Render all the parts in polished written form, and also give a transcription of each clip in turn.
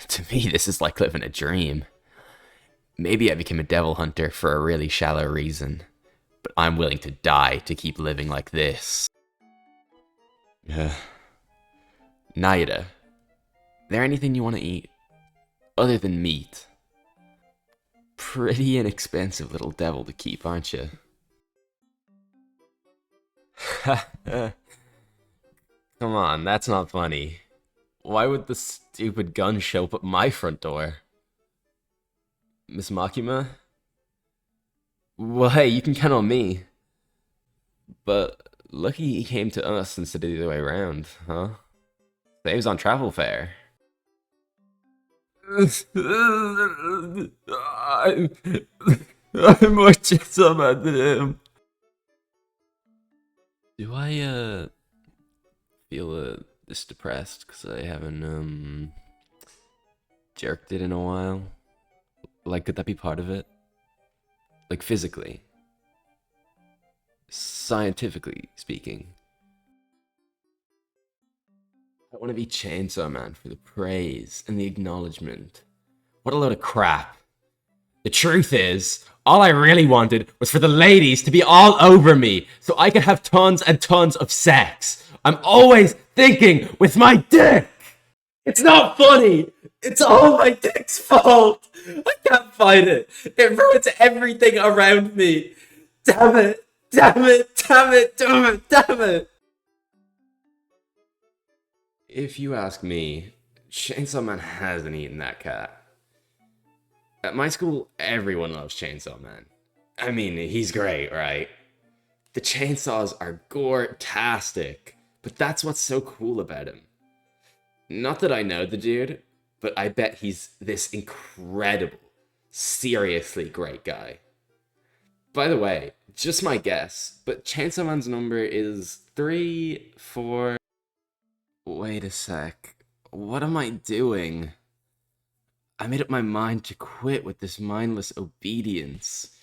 to me, this is like living a dream. Maybe I became a devil hunter for a really shallow reason, but I'm willing to die to keep living like this. Naida, there anything you want to eat? Other than meat? Pretty inexpensive little devil to keep, aren't you? Come on, that's not funny. Why would the stupid gun show up at my front door? Miss Makima? Well, hey, you can count on me. But lucky he came to us instead of the other way around, huh? Saves on travel fare. I'm more Chainsaw than him. Do I, feel, this depressed because I haven't, jerked it in a while? Like, could that be part of it? Like, physically? Scientifically speaking? I want to be Chainsaw Man for the praise and the acknowledgement. What a load of crap. The truth is, all I really wanted was for the ladies to be all over me so I could have tons and tons of sex. I'm always thinking with my dick. It's not funny. It's all my dick's fault. I can't fight it. It ruins everything around me. Damn it. Damn it. Damn it. Damn it. Damn it. If you ask me, Chainsaw Man hasn't eaten that cat. At my school, everyone loves Chainsaw Man. I mean, he's great, right? The chainsaws are gore-tastic, but that's what's so cool about him. Not that I know the dude, but I bet he's this incredible, seriously great guy. By the way, just my guess, but Chainsaw Man's number is 3, 4... Wait a sec. What am I doing? I made up my mind to quit with this mindless obedience.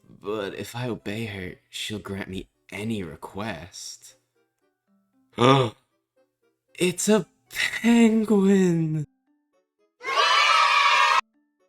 But if I obey her, she'll grant me any request. It's a penguin!